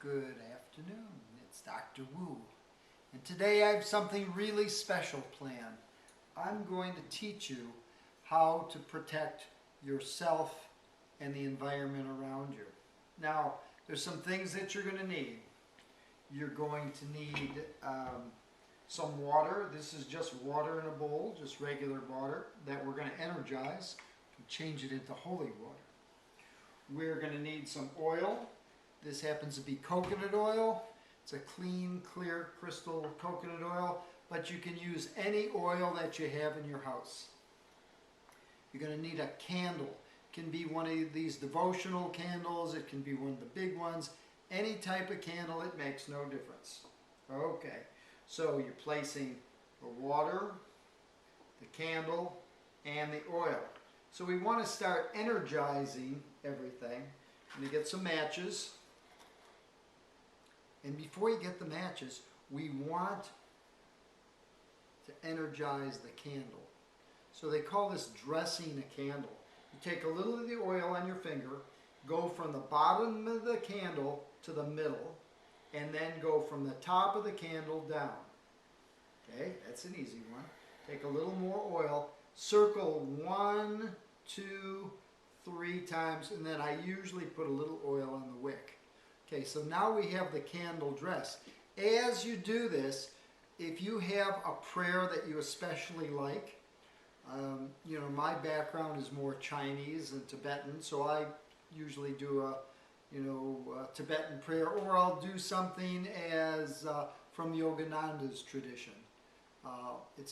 Good afternoon, it's Dr. Wu, and today I have something really special planned. I'm going to teach you how to protect yourself and the environment around you. Now, there's some things that you're going to need. You're going to need some water. This is just water in a bowl, just regular water that we're going to energize and change it into holy water. We're going to need some oil. This happens to be coconut oil. It's a clean, clear, crystal coconut oil, but you can use any oil that you have in your house. You're going to need a candle. It can be one of these devotional candles. It can be one of the big ones. Any type of candle, it makes no difference. Okay, so you're placing the water, the candle, and the oil. So we want to start energizing everything. I'm going to get some matches. And before you get the matches, we want to energize the candle. So they call this dressing a candle. You take a little of the oil on your finger, go from the bottom of the candle to the middle, and then go from the top of the candle down. Okay, that's an easy one. Take a little more oil, circle 1, 2, 3 times, and then I usually put a little oil on the wick. Okay, so now we have the candle dressed. As you do this, if you have a prayer that you especially like, my background is more Chinese and Tibetan, so I usually do a Tibetan prayer, or I'll do something as from Yogananda's tradition. Let me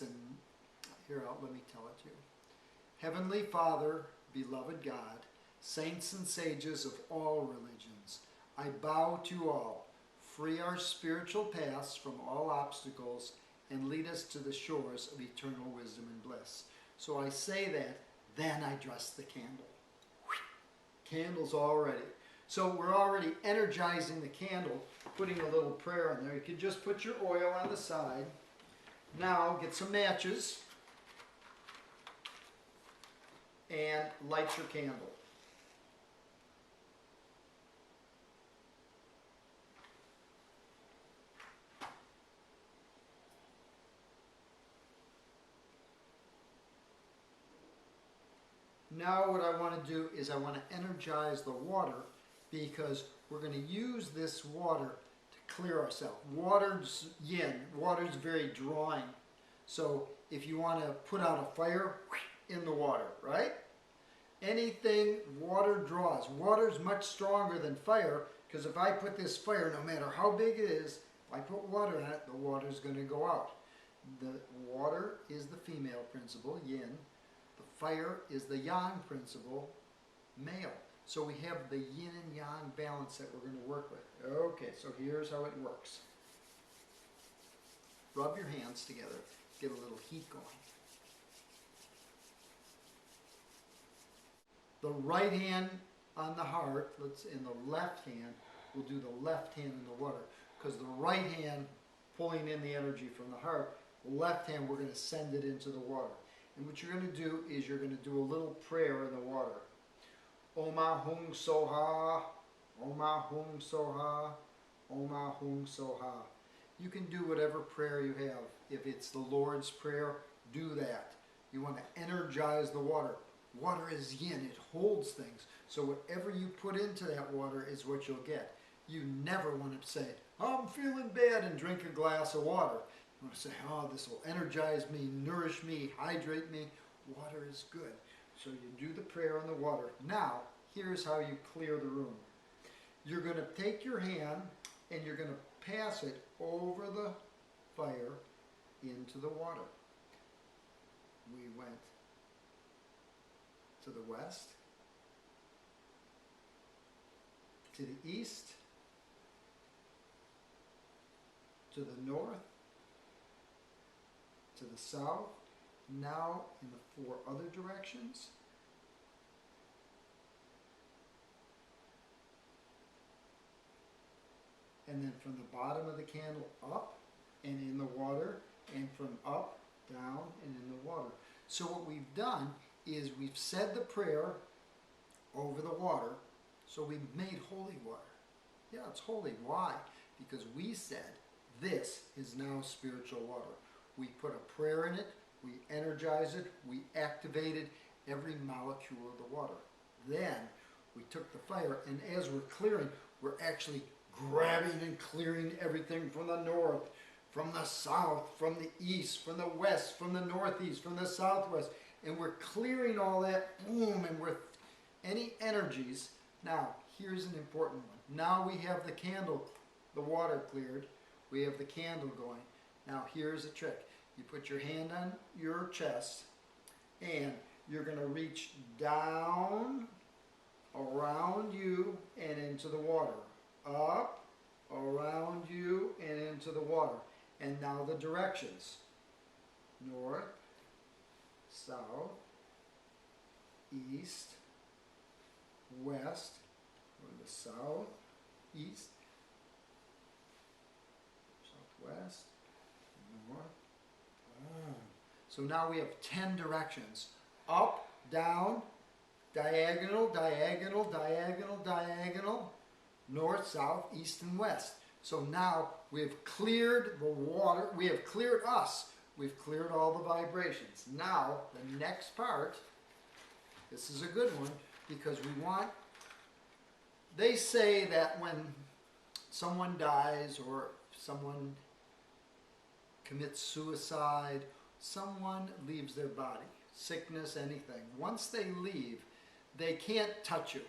tell it to you. Heavenly Father, beloved God, saints and sages of all religions, I bow to all. Free our spiritual paths from all obstacles and lead us to the shores of eternal wisdom and bliss. So I say that, then I dress the candle. Candle's all ready. So we're already energizing the candle, putting a little prayer in there. You can just put your oil on the side. Now get some matches and light your candle. Now what I want to do is I want to energize the water, because we're going to use this water to clear ourselves. Water's yin, water's very drawing. So if you want to put out a fire, in the water, right? Anything water draws. Water's much stronger than fire, because if I put this fire, no matter how big it is, if I put water in it, the water's going to go out. The water is the female principle, yin. The fire is the yang principle, male. So we have the yin and yang balance that we're going to work with. Okay, so here's how it works. Rub your hands together, get a little heat going. The right hand on the heart, in the left hand, we'll do the left hand in the water, because the right hand pulling in the energy from the heart, the left hand we're going to send it into the water. And what you're going to do is you're going to do a little prayer in the water. Om Hum Soha, Om Hum Soha, Om Hum Soha. You can do whatever prayer you have. If it's the Lord's Prayer, do that. You want to energize the water. Water is yin, it holds things. So whatever you put into that water is what you'll get. You never want to say, oh, I'm feeling bad, and drink a glass of water. You want to say, oh, this will energize me, nourish me, hydrate me. Water is good. So you do the prayer on the water. Now, here's how you clear the room. You're going to take your hand and you're going to pass it over the fire into the water. We went to the west, to the east, to the north, to the south, now in the 4 other directions. And then from the bottom of the candle up and in the water, and from up, down, and in the water. So what we've done is we've said the prayer over the water, so we've made holy water. Yeah, it's holy. Why? Because we said this is now spiritual water. We put a prayer in it, we energize it, we activated every molecule of the water. Then we took the fire, and as we're clearing, we're actually grabbing and clearing everything from the north, from the south, from the east, from the west, from the northeast, from the southwest, and we're clearing all that, boom, and we're any energies. Now, here's an important one. Now we have the candle, the water cleared, we have the candle going. Now here's a trick. You put your hand on your chest, and you're going to reach down around you and into the water. Up, around you, and into the water. And now the directions. North, south, east, west, or the south, east, southwest, north. So now we have 10 directions. Up, down, diagonal, diagonal, diagonal, diagonal, north, south, east, and west. So now we've cleared the water, we have cleared us, we've cleared all the vibrations. Now, the next part, this is a good one, because we want, they say that when someone dies or someone commits suicide, someone leaves their body, sickness, anything. Once they leave, they can't touch you,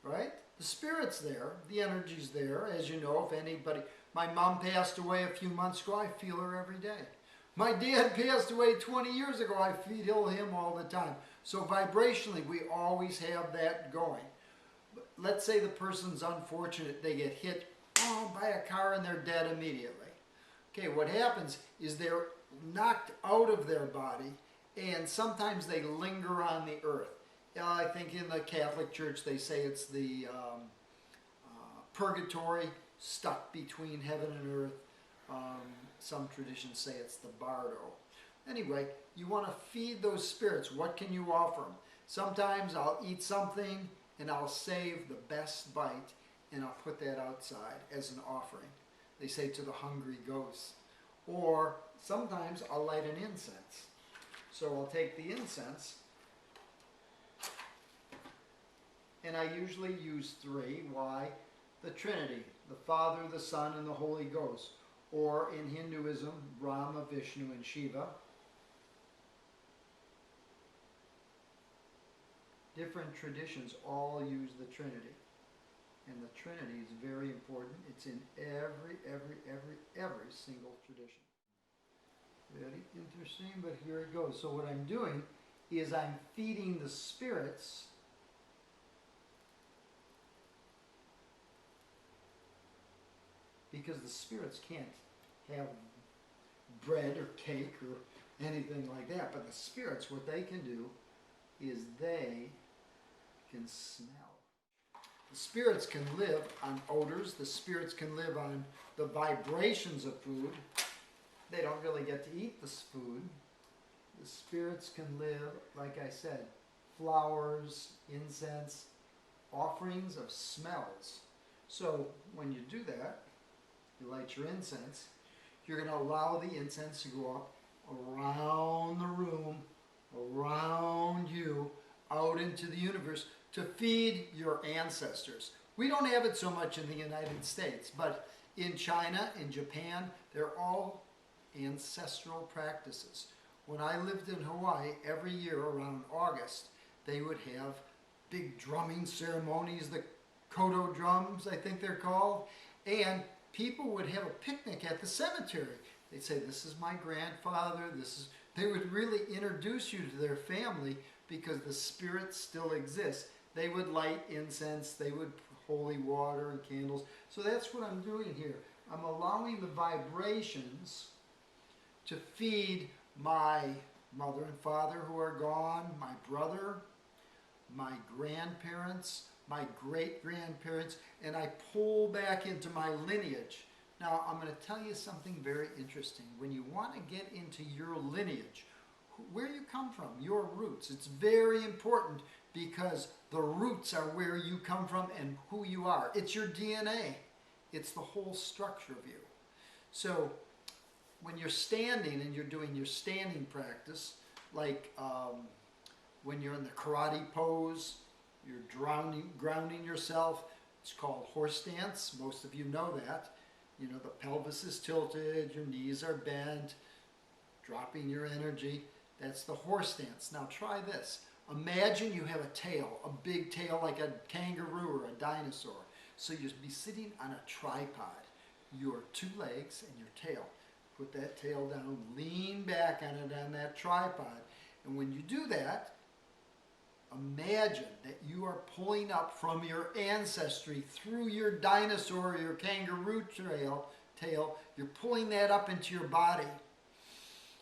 right? The spirit's there, the energy's there, as you know, if anybody, my mom passed away a few months ago, I feel her every day. My dad passed away 20 years ago, I feel him all the time. So vibrationally, we always have that going. Let's say the person's unfortunate, they get hit by a car and they're dead immediately. Okay, what happens is they're knocked out of their body, and sometimes they linger on the earth. I think in the Catholic Church they say it's the purgatory, stuck between heaven and earth. Some traditions say it's the bardo. Anyway, you want to feed those spirits. What can you offer them? Sometimes I'll eat something and I'll save the best bite and I'll put that outside as an offering. They say to the hungry ghosts. Or sometimes I'll light an incense. So I'll take the incense, and I usually use 3. Why? The Trinity, the Father, the Son, and the Holy Ghost. Or in Hinduism, Brahma, Vishnu, and Shiva. Different traditions all use the Trinity. And the Trinity is very important. It's in every single tradition. Very interesting, but here it goes. So what I'm doing is I'm feeding the spirits because the spirits can't have bread or cake or anything like that. But the spirits, what they can do is they can smell. The spirits can live on odors. The spirits can live on the vibrations of food. They don't really get to eat this food. The spirits can live, like I said, flowers, incense, offerings of smells. So when you do that, you light your incense, you're going to allow the incense to go up around the room, around you, out into the universe to feed your ancestors. We don't have it so much in the United States, but in China, in Japan, they're all ancestral practices. When I lived in Hawaii, every year around August, they would have big drumming ceremonies, the koto drums, I think they're called, and people would have a picnic at the cemetery. They'd say, this is my grandfather, they would really introduce you to their family because the spirits still exist. They would light incense, they would holy water and candles. So that's what I'm doing here. I'm allowing the vibrations to feed my mother and father who are gone, my brother, my grandparents, my great-grandparents, and I pull back into my lineage. Now, I'm going to tell you something very interesting. When you want to get into your lineage, where you come from, your roots, it's very important because the roots are where you come from and who you are. It's your DNA. It's the whole structure of you. So when you're standing and you're doing your standing practice, like when you're in the karate pose, you're grounding yourself. It's called horse stance. Most of you know that. You know, the pelvis is tilted, your knees are bent, dropping your energy. That's the horse stance. Now try this. Imagine you have a tail, a big tail like a kangaroo or a dinosaur. So you'd be sitting on a tripod, your two legs and your tail. Put that tail down, lean back on it on that tripod. And when you do that, imagine that you are pulling up from your ancestry through your dinosaur or your kangaroo tail. You're pulling that up into your body.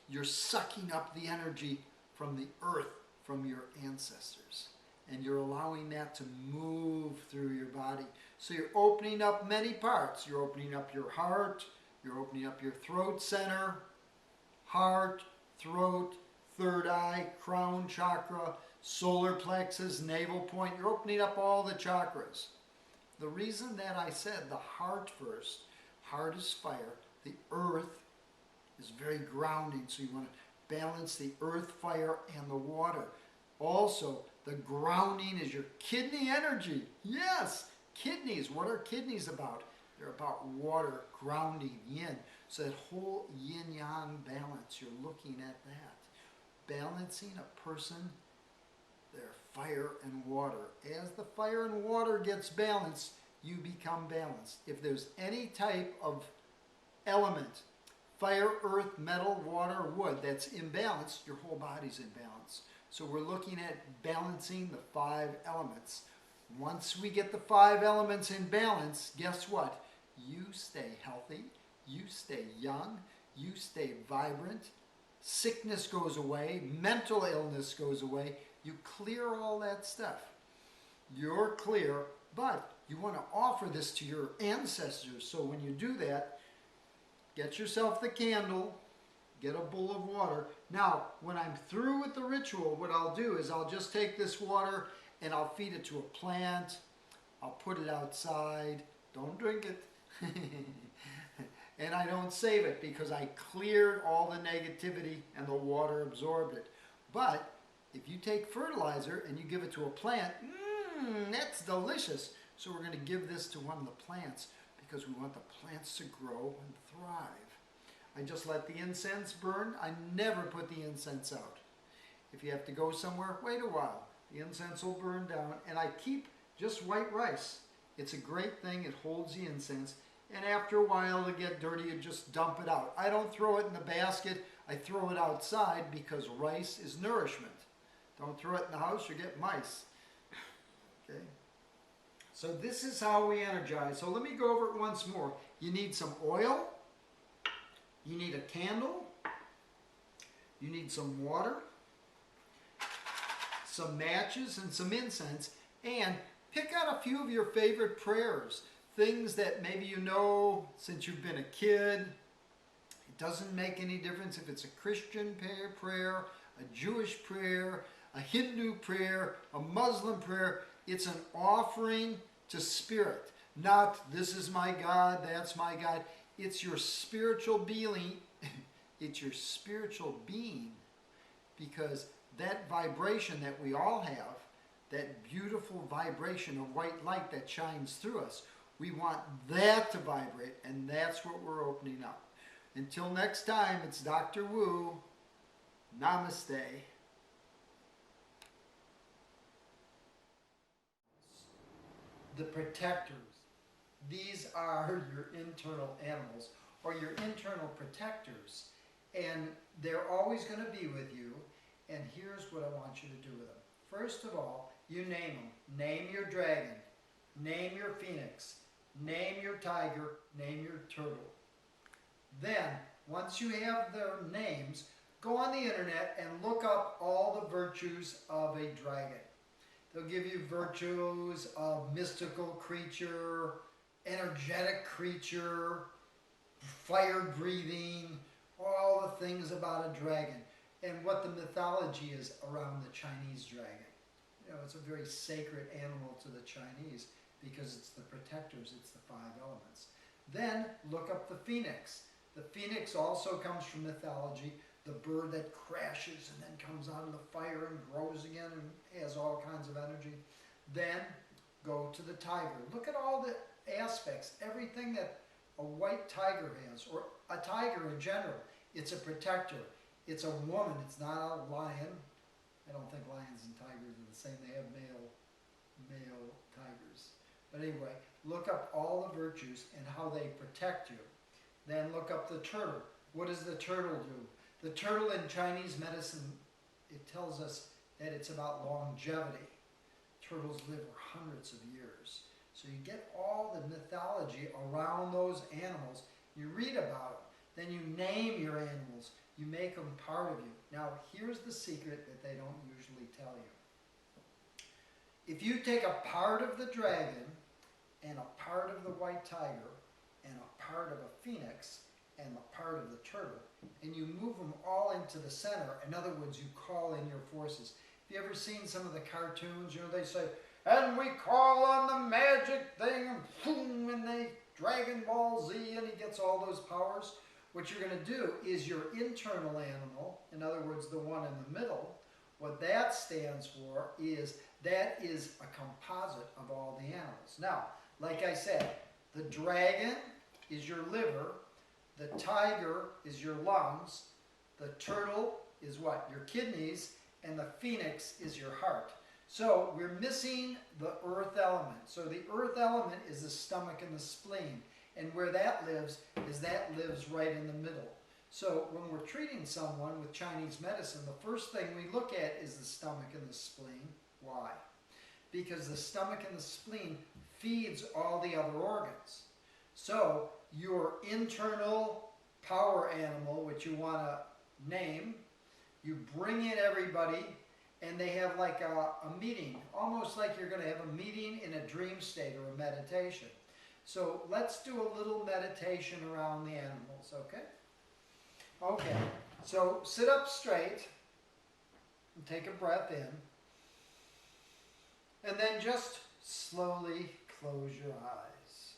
You're sucking up the energy from the earth, from your ancestors. And you're allowing that to move through your body. So you're opening up many parts. You're opening up your heart. You're opening up your throat center, heart, throat, third eye, crown chakra, solar plexus, navel point. You're opening up all the chakras. The reason that I said the heart first, heart is fire, the earth is very grounding, so you want to balance the earth, fire, and the water. Also, the grounding is your kidney energy. Yes, kidneys. What are kidneys about? They're about water, grounding, yin. So that whole yin-yang balance, you're looking at that. Balancing a person, their fire and water. As the fire and water gets balanced, you become balanced. If there's any type of element, fire, earth, metal, water, wood, that's imbalanced, your whole body's imbalanced. So we're looking at balancing the 5 elements. Once we get the 5 elements in balance, guess what? You stay healthy, you stay young, you stay vibrant, sickness goes away, mental illness goes away, you clear all that stuff. You're clear, but you want to offer this to your ancestors. So when you do that, get yourself the candle, get a bowl of water. Now, when I'm through with the ritual, what I'll do is I'll just take this water and I'll feed it to a plant. I'll put it outside. Don't drink it. And I don't save it because I cleared all the negativity and the water absorbed it. But if you take fertilizer and you give it to a plant, that's delicious. So we're going to give this to one of the plants because we want the plants to grow and thrive. I just let the incense burn. I never put the incense out. If you have to go somewhere, wait a while. The incense will burn down. And I keep just white rice. It's a great thing. It holds the incense. And after a while, it'll get dirty. You just dump it out. I don't throw it in the basket. I throw it outside because rice is nourishment. Don't throw it in the house. You get mice. Okay. So this is how we energize. So let me go over it once more. You need some oil. You need a candle. You need some water, some matches, and some incense. And pick out a few of your favorite prayers. Things that maybe you know since you've been a kid. It doesn't make any difference if it's a Christian prayer, a Jewish prayer, a Hindu prayer, a Muslim prayer. It's an offering to spirit. Not, this is my God, that's my God. It's your spiritual being. It's your spiritual being. Because that vibration that we all have, that beautiful vibration of white light that shines through us, we want that to vibrate, and that's what we're opening up. Until next time, it's Dr. Wu. Namaste. The protectors. These are your internal animals, or your internal protectors. And they're always going to be with you. And here's what I want you to do with them. First of all, you name them. Name your dragon. Name your phoenix. Name your tiger. Name your turtle. Then, once you have their names, go on the internet and look up all the virtues of a dragon. They'll give you virtues of mystical creature, energetic creature, fire breathing, all the things about a dragon, and what the mythology is around the Chinese dragon. it's a very sacred animal to the Chinese because it's the protectors, it's the 5 elements. Then look up the phoenix. The phoenix also comes from mythology, the bird that crashes and then comes out of the fire and grows again and has all kinds of energy. Then go to the tiger. Look at all the aspects, everything that a white tiger has, or a tiger in general. It's a protector. It's a woman. It's not a lion. I don't think lions and tigers are the same. They have male tigers. But anyway, look up all the virtues and how they protect you. Then look up the turtle. What does the turtle do? The turtle in Chinese medicine, it tells us that it's about longevity. Turtles live for hundreds of years. So you get all the mythology around those animals. You read about them. Then you name your animals. You make them part of you. Now, here's the secret that they don't usually tell you. If you take a part of the dragon and a part of the white tiger and a part of a phoenix and a part of the turtle, and you move them all into the center, in other words, you call in your forces. Have you ever seen some of the cartoons? They say, and we call on the magic thing, and boom, and they Dragon Ball Z, and he gets all those powers. What you're going to do is your internal animal, in other words, the one in the middle, what that stands for is that is a composite of all the animals. Now, like I said, the dragon is your liver, the tiger is your lungs, the turtle is what? Your kidneys, and the phoenix is your heart. So we're missing the earth element. So the earth element is the stomach and the spleen. And where that lives is that lives right in the middle. So when we're treating someone with Chinese medicine, the first thing we look at is the stomach and the spleen. Why? Because the stomach and the spleen feeds all the other organs. So your internal power animal, which you want to name, you bring in everybody, and they have like a meeting, almost like you're going to have a meeting in a dream state or a meditation. So let's do a little meditation around the animals, okay? Okay, so sit up straight and take a breath in. And then just slowly close your eyes.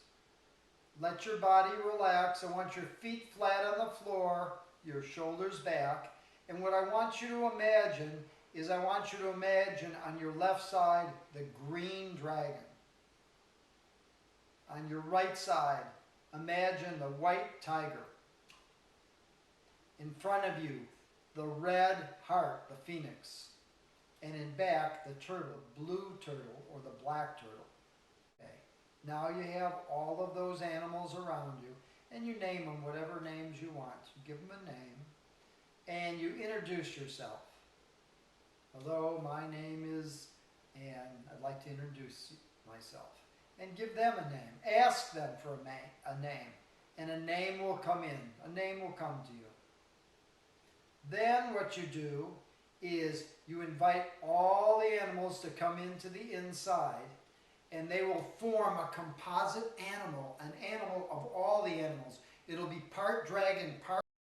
Let your body relax. I want your feet flat on the floor, your shoulders back. And what I want you to imagine is I want you to imagine on your left side the green dragon. On your right side, imagine the white tiger. In front of you, the red heart, the phoenix. And in back, the turtle, blue turtle or the black turtle. Okay. Now you have all of those animals around you, and you name them whatever names you want. You give them a name, and you introduce yourself. Hello, my name is, and I'd like to introduce myself. And give them a name. Ask them for a name. And a name will come in. A name will come to you. Then what you do is you invite all the animals to come into the inside, and they will form a composite animal, an animal of all the animals. It'll be part dragon, part